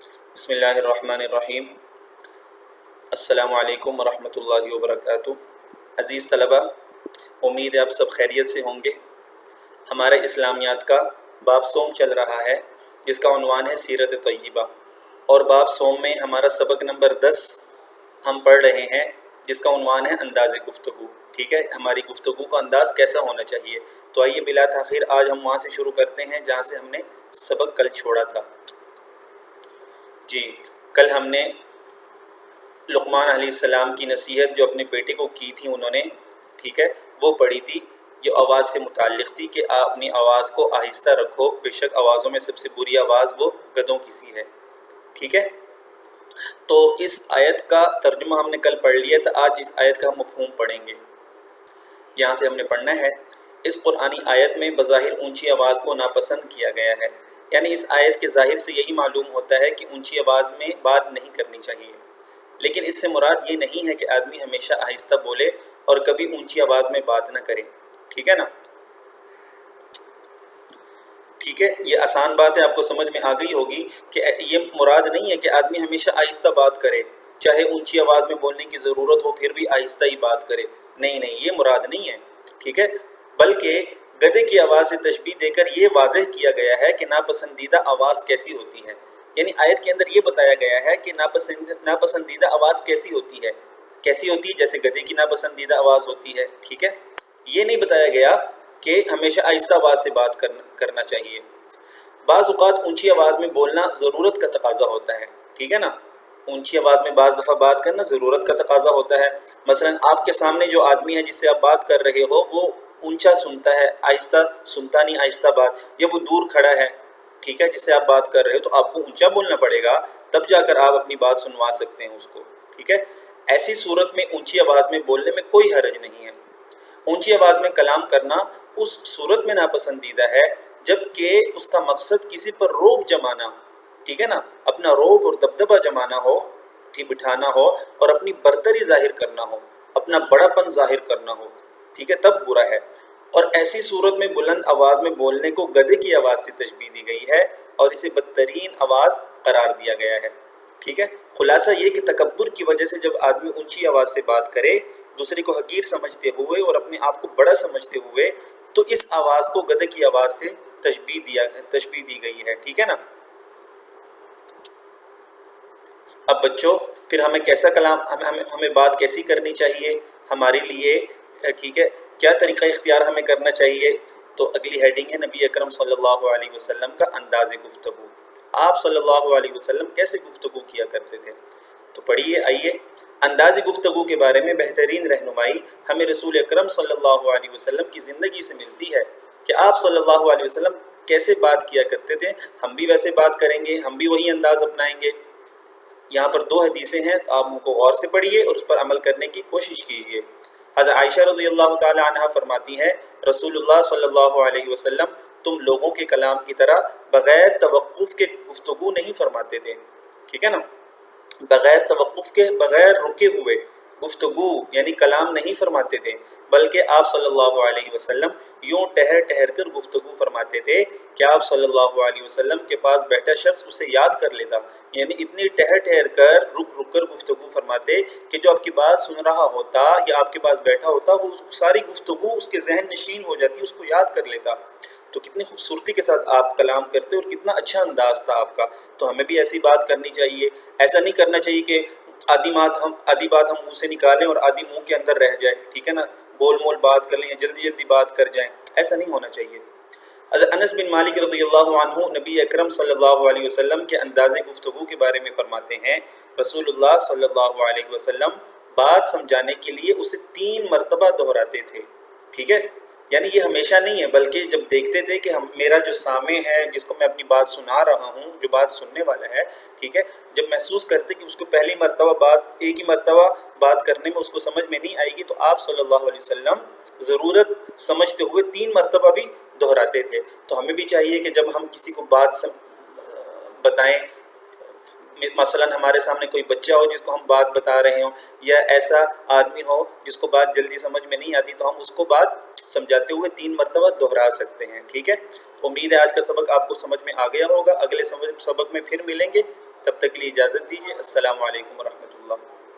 بسم اللہ الرحمن الرحیم۔ السلام علیکم ورحمۃ اللہ وبرکاتہ۔ عزیز طلبہ، امید ہے آپ سب خیریت سے ہوں گے۔ ہمارے اسلامیات کا باب سوم چل رہا ہے جس کا عنوان ہے سیرت طیبہ، اور باب سوم میں ہمارا سبق نمبر 10 ہم پڑھ رہے ہیں جس کا عنوان ہے انداز گفتگو۔ ٹھیک ہے، ہماری گفتگو کا انداز کیسا ہونا چاہیے۔ تو آئیے بلا تاخیر آج ہم وہاں سے شروع کرتے ہیں جہاں سے ہم نے سبق کل چھوڑا تھا۔ جی، کل ہم نے لقمان علیہ السلام کی نصیحت جو اپنے بیٹے کو کی تھی انہوں نے، ٹھیک ہے، وہ پڑھی تھی، جو آواز سے متعلق تھی کہ آپ اپنی آواز کو آہستہ رکھو، بے شک آوازوں میں سب سے بری آواز وہ گدھوں کی سی ہے۔ ٹھیک ہے، تو اس آیت کا ترجمہ ہم نے کل پڑھ لیا تھا، آج اس آیت کا ہم مفہوم پڑھیں گے۔ یہاں سے ہم نے پڑھنا ہے، اس قرآنی آیت میں بظاہر اونچی آواز کو ناپسند کیا گیا ہے، یعنی اس آیت کے ظاہر سے یہی معلوم ہوتا ہے کہ اونچی آواز میں بات نہیں کرنی چاہیے، لیکن اس سے مراد یہ نہیں ہے کہ آدمی ہمیشہ آہستہ بولے اور کبھی اونچی آواز میں بات نہ کرے۔ ٹھیک ہے نا، ٹھیک ہے، یہ آسان بات ہے، آپ کو سمجھ میں آ گئی ہوگی کہ یہ مراد نہیں ہے کہ آدمی ہمیشہ آہستہ بات کرے، چاہے اونچی آواز میں بولنے کی ضرورت ہو پھر بھی آہستہ ہی بات کرے، نہیں نہیں، یہ مراد نہیں ہے۔ ٹھیک ہے، بلکہ گدھے کی آواز سے تشبیہ دے کر یہ واضح کیا گیا ہے کہ ناپسندیدہ آواز کیسی ہوتی ہے، یعنی آیت کے اندر یہ بتایا گیا ہے کہ ناپسندیدہ آواز کیسی ہوتی ہے، جیسے گدھے کی ناپسندیدہ آواز ہوتی ہے۔ ٹھیک ہے، یہ نہیں بتایا گیا کہ ہمیشہ آہستہ آواز سے بات کرنا چاہیے۔ بعض اوقات اونچی آواز میں بولنا ضرورت کا تقاضا ہوتا ہے، ٹھیک ہے نا، اونچی آواز میں بعض دفعہ بات کرنا ضرورت کا تقاضا ہوتا ہے۔ مثلا آپ کے سامنے جو آدمی ہے جس سے آپ بات کر رہے ہو وہ اونچا سنتا ہے، آہستہ سنتا نہیں، آہستہ بات، یا وہ دور کھڑا ہے، ٹھیک ہے، جس سے آپ بات کر رہے ہو تو آپ کو اونچا بولنا پڑے گا، تب جا کر آپ اپنی بات سنوا سکتے ہیں اس کو۔ ٹھیک ہے، ایسی صورت میں اونچی آواز میں بولنے میں کوئی حرج نہیں ہے۔ اونچی آواز میں کلام کرنا اس صورت میں ناپسندیدہ ہے جبکہ اس کا مقصد کسی پر روب جمانا، ٹھیک ہے نا، اپنا روب اور دبدبہ جمانا ہو، ٹھیک، بٹھانا ہو اور اپنی برتری ظاہر کرنا ہو، اپنا بڑا پن ظاہر کرنا ہو، ٹھیک ہے، تب برا ہے۔ اور ایسی صورت میں بلند آواز میں بولنے کو گدھے کی آواز سے تشبیہ دی گئی ہے اور اسے بدترین آواز قرار دیا گیا ہے۔ ٹھیک ہے، خلاصہ یہ کہ تکبر کی وجہ سے جب آدمی اونچی آواز سے بات کرے، دوسرے کو حقیر سمجھتے ہوئے اور اپنے آپ کو بڑا سمجھتے ہوئے، تو اس آواز کو گدھے کی آواز سے تشبیہ دی گئی ہے۔ ٹھیک ہے نا، اب بچوں پھر ہمیں کیسا کلام، ہمیں بات کیسی کرنی چاہیے ہمارے لیے، ٹھیک ہے، کیا طریقہ اختیار ہمیں کرنا چاہیے۔ تو اگلی ہیڈنگ ہے نبی اکرم صلی اللہ علیہ وسلم کا انداز گفتگو۔ آپ صلی اللہ علیہ وسلم کیسے گفتگو کیا کرتے تھے، تو پڑھیے آئیے۔ انداز گفتگو کے بارے میں بہترین رہنمائی ہمیں رسول اکرم صلی اللہ علیہ وسلم کی زندگی سے ملتی ہے کہ آپ صلی اللہ علیہ وسلم کیسے بات کیا کرتے تھے، ہم بھی ویسے بات کریں گے، ہم بھی وہی انداز اپنائیں گے۔ یہاں پر 2 حدیثیں ہیں، تو آپ ان کو غور سے پڑھیے اور اس پر عمل کرنے کی کوشش کیجیے۔ حضرت عائشہ رضی اللہ تعالی عنہ فرماتی ہیں، رسول اللہ صلی اللہ علیہ وسلم تم لوگوں کے کلام کی طرح بغیر توقف کے گفتگو نہیں فرماتے تھے۔ ٹھیک ہے نا، بغیر توقف کے، بغیر رکے ہوئے گفتگو یعنی کلام نہیں فرماتے تھے، بلکہ آپ صلی اللہ علیہ وسلم یوں ٹہر ٹہر کر گفتگو فرماتے تھے کہ آپ صلی اللہ علیہ وسلم کے پاس بیٹھا شخص اسے یاد کر لیتا، یعنی اتنی ٹہر ٹہر کر، رک رک کر گفتگو فرماتے کہ جو آپ کی بات سن رہا ہوتا یا آپ کے پاس بیٹھا ہوتا وہ ساری گفتگو اس کے ذہن نشین ہو جاتی، اس کو یاد کر لیتا۔ تو کتنی خوبصورتی کے ساتھ آپ کلام کرتے اور کتنا اچھا انداز تھا آپ کا۔ تو ہمیں بھی ایسی بات کرنی چاہیے، ایسا نہیں کرنا چاہیے کہ آدھی بات ہم منہ سے نکالیں اور آدھی منہ کے اندر رہ جائے، ٹھیک ہے نا، گول مول بات کر لیں یا جلدی جلدی بات کر جائیں، ایسا نہیں ہونا چاہیے۔ حضرت انس بن مالک رضی اللہ عنہ نبی اکرم صلی اللہ علیہ وسلم کے انداز گفتگو کے بارے میں فرماتے ہیں، رسول اللہ صلی اللہ علیہ وسلم بات سمجھانے کے لیے اسے 3 مرتبہ دہراتے تھے۔ ٹھیک ہے، یعنی یہ ہمیشہ نہیں ہے، بلکہ جب دیکھتے تھے کہ میرا جو سامع ہے جس کو میں اپنی بات سنا رہا ہوں، جو بات سننے والا ہے، ٹھیک ہے، جب محسوس کرتے کہ اس کو پہلی مرتبہ ایک ہی مرتبہ بات کرنے میں اس کو سمجھ میں نہیں آئے گی، تو آپ صلی اللہ علیہ وسلم ضرورت سمجھتے ہوئے 3 مرتبہ بھی دہراتے تھے۔ تو ہمیں بھی چاہیے کہ جب ہم کسی کو بات بتائیں، مثلا ہمارے سامنے کوئی بچہ ہو جس کو ہم بات بتا رہے ہوں، یا ایسا آدمی ہو جس کو بات جلدی سمجھ میں نہیں آتی، تو ہم اس کو بات سمجھاتے ہوئے 3 مرتبہ دہرا سکتے ہیں۔ ٹھیک ہے، امید ہے آج کا سبق آپ کو سمجھ میں آ گیا ہوگا، اگلے سبق میں پھر ملیں گے۔ تب تک کے لیے اجازت دیجیے. السلام علیکم ورحمۃ اللہ.